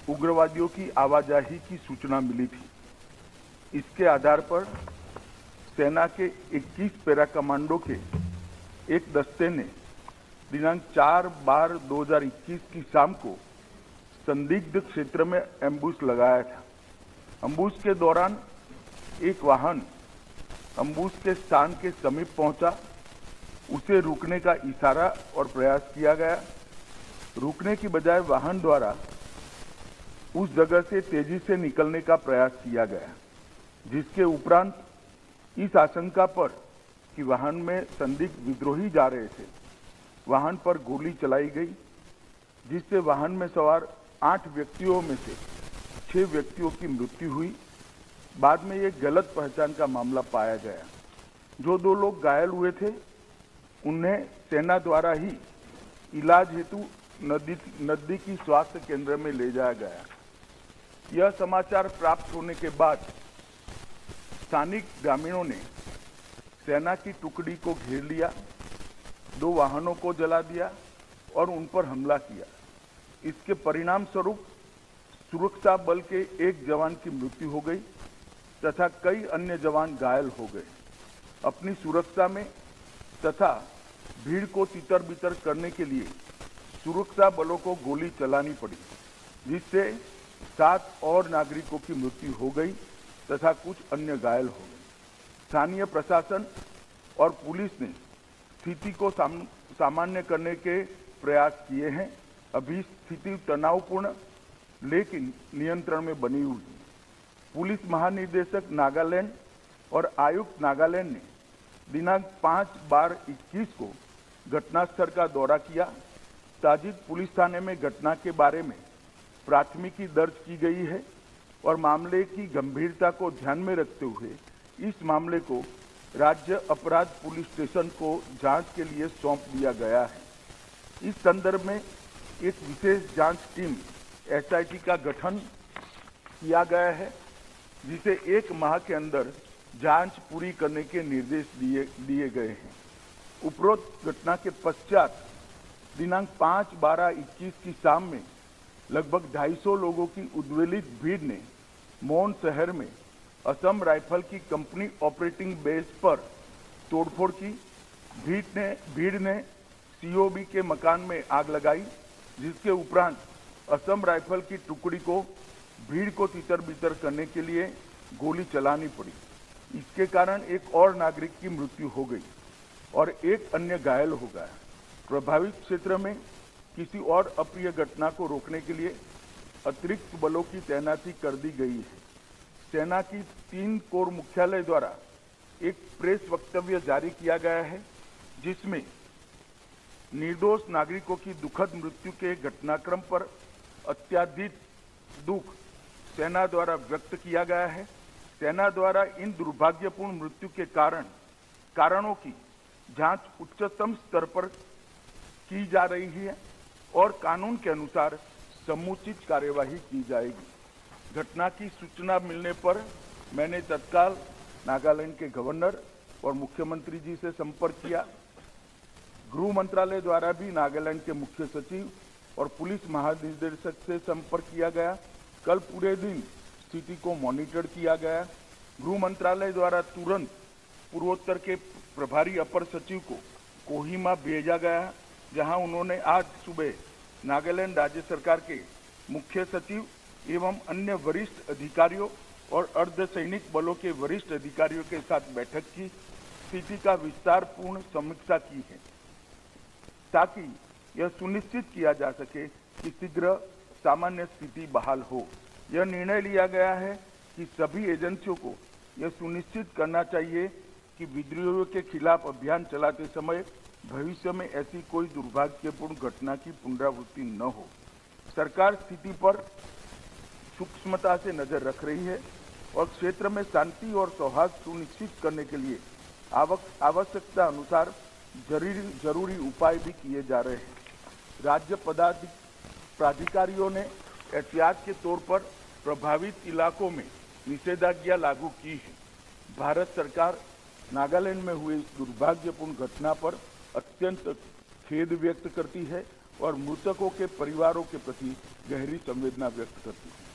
उग्रवादियों की आवाजाही की सूचना मिली थी। इसके आधार पर सेना के 21 पैरा कमांडो के एक दस्ते ने दिनांक 4/12/2021 की शाम को संदिग्ध क्षेत्र में एम्बुश लगाया था। एम्बुश के दौरान एक वाहन एम्बुश के स्थान के समीप पहुंचा। उसे रुकने का इशारा और प्रयास किया गया। रुकने की बजाय वाहन द्वारा उस जगह से तेजी से निकलने का प्रयास किया गया, जिसके उपरांत इस आशंका पर कि वाहन में संदिग्ध विद्रोही जा रहे थे, वाहन पर गोली चलाई गई, जिससे वाहन में सवार 8 व्यक्तियों में से 6 व्यक्तियों की मृत्यु हुई। बाद में ये गलत पहचान का मामला पाया गया। जो 2 लोग घायल हुए थे, उन्हें सेना द्वारा ही इलाज हेतु नजदीकी स्वास्थ्य केंद्र में ले जाया गया। यह समाचार प्राप्त होने के बाद स्थानिक ग्रामीणों ने सेना की टुकड़ी को घेर लिया, 2 वाहनों को जला दिया और उन पर हमला किया। इसके परिणाम स्वरूप सुरक्षा बल के एक जवान की मृत्यु हो गई तथा कई अन्य जवान घायल हो गए। अपनी सुरक्षा में तथा भीड़ को तितर-बितर करने के लिए सुरक्षा बलों को गोली चलानी पड़ी, जिससे 7 और नागरिकों की मृत्यु हो गई तथा कुछ अन्य घायल हो गए। स्थानीय प्रशासन और पुलिस ने स्थिति को सामान्य करने के प्रयास किए हैं। अभी स्थिति तनावपूर्ण लेकिन नियंत्रण में बनी हुई है। पुलिस महानिदेशक नागालैंड और आयुक्त नागालैंड ने दिनांक 5/12/21 को घटनास्थल का दौरा किया। ताजिद पुलिस थाने में घटना के बारे में प्राथमिकी दर्ज की गई है और मामले की गंभीरता को ध्यान में रखते हुए इस मामले को राज्य अपराध पुलिस स्टेशन को जांच के लिए सौंप दिया गया है। इस संदर्भ में एक विशेष जांच टीम एसआईटी का गठन किया गया है, जिसे 1 माह के अंदर जांच पूरी करने के निर्देश दिए गए हैं। उपरोक्त घटना के पश्चात दिनांक 5/12/21 की शाम में लगभग 250 लोगों की उद्वेलित भीड़ ने मोन शहर में असम राइफल की कंपनी ऑपरेटिंग बेस पर तोड़फोड़ की। भीड़ ने सीओबी के मकान में आग लगाई, जिसके उपरांत असम राइफल की टुकड़ी को भीड़ को तितर-बितर करने के लिए गोली चलानी पड़ी। इसके कारण एक और नागरिक की मृत्यु हो गई और एक अन्य घायल हो गया। प्रभावित क्षेत्र में किसी और अप्रिय घटना को रोकने के लिए अतिरिक्त बलों की तैनाती कर दी गई है। सेना की 3 कोर मुख्यालय द्वारा एक प्रेस वक्तव्य जारी किया गया है, जिसमें निर्दोष नागरिकों की दुखद मृत्यु के घटनाक्रम पर अत्यधिक दुख सेना द्वारा व्यक्त किया गया है। सेना द्वारा इन दुर्भाग्यपूर्ण मृत्यु के कारणों की जांच उच्चतम स्तर पर की जा रही है और कानून के अनुसार समुचित कार्यवाही की जाएगी। घटना की सूचना मिलने पर मैंने तत्काल नागालैंड के गवर्नर और मुख्यमंत्री जी से संपर्क किया। गृह मंत्रालय द्वारा भी नागालैंड के मुख्य सचिव और पुलिस महानिदेशक से संपर्क किया गया। कल पूरे दिन स्थिति को मॉनिटर किया गया। गृह मंत्रालय द्वारा तुरंत पूर्वोत्तर के प्रभारी अपर सचिव को कोहिमा भेजा गया, जहां उन्होंने आज सुबह नागालैंड राज्य सरकार के मुख्य सचिव एवं अन्य वरिष्ठ अधिकारियों और अर्धसैनिक बलों के वरिष्ठ अधिकारियों के साथ बैठक की, स्थिति का विस्तारपूर्ण समीक्षा की है, ताकि यह सुनिश्चित किया जा सके कि शीघ्र सामान्य स्थिति बहाल हो। यह निर्णय लिया गया है कि सभी एजेंसियों को यह सुनिश्चित करना चाहिए कि विद्रोहियों के खिलाफ अभियान चलाते समय भविष्य में ऐसी कोई दुर्भाग्यपूर्ण घटना की पुनरावृत्ति न हो। सरकार स्थिति पर सूक्ष्मता से नजर रख रही है और क्षेत्र में शांति और सौहार्द सुनिश्चित करने के लिए आवश्यकता अनुसार जरूरी उपाय भी किए जा रहे हैं। राज्य प्राधिकारियों ने एहतियात के तौर पर प्रभावित इलाकों में निषेधाज्ञा लागू की है। भारत सरकार नागालैंड में हुई इस दुर्भाग्यपूर्ण घटना पर अत्यंत खेद व्यक्त करती है और मृतकों के परिवारों के प्रति गहरी संवेदना व्यक्त करती हूँ।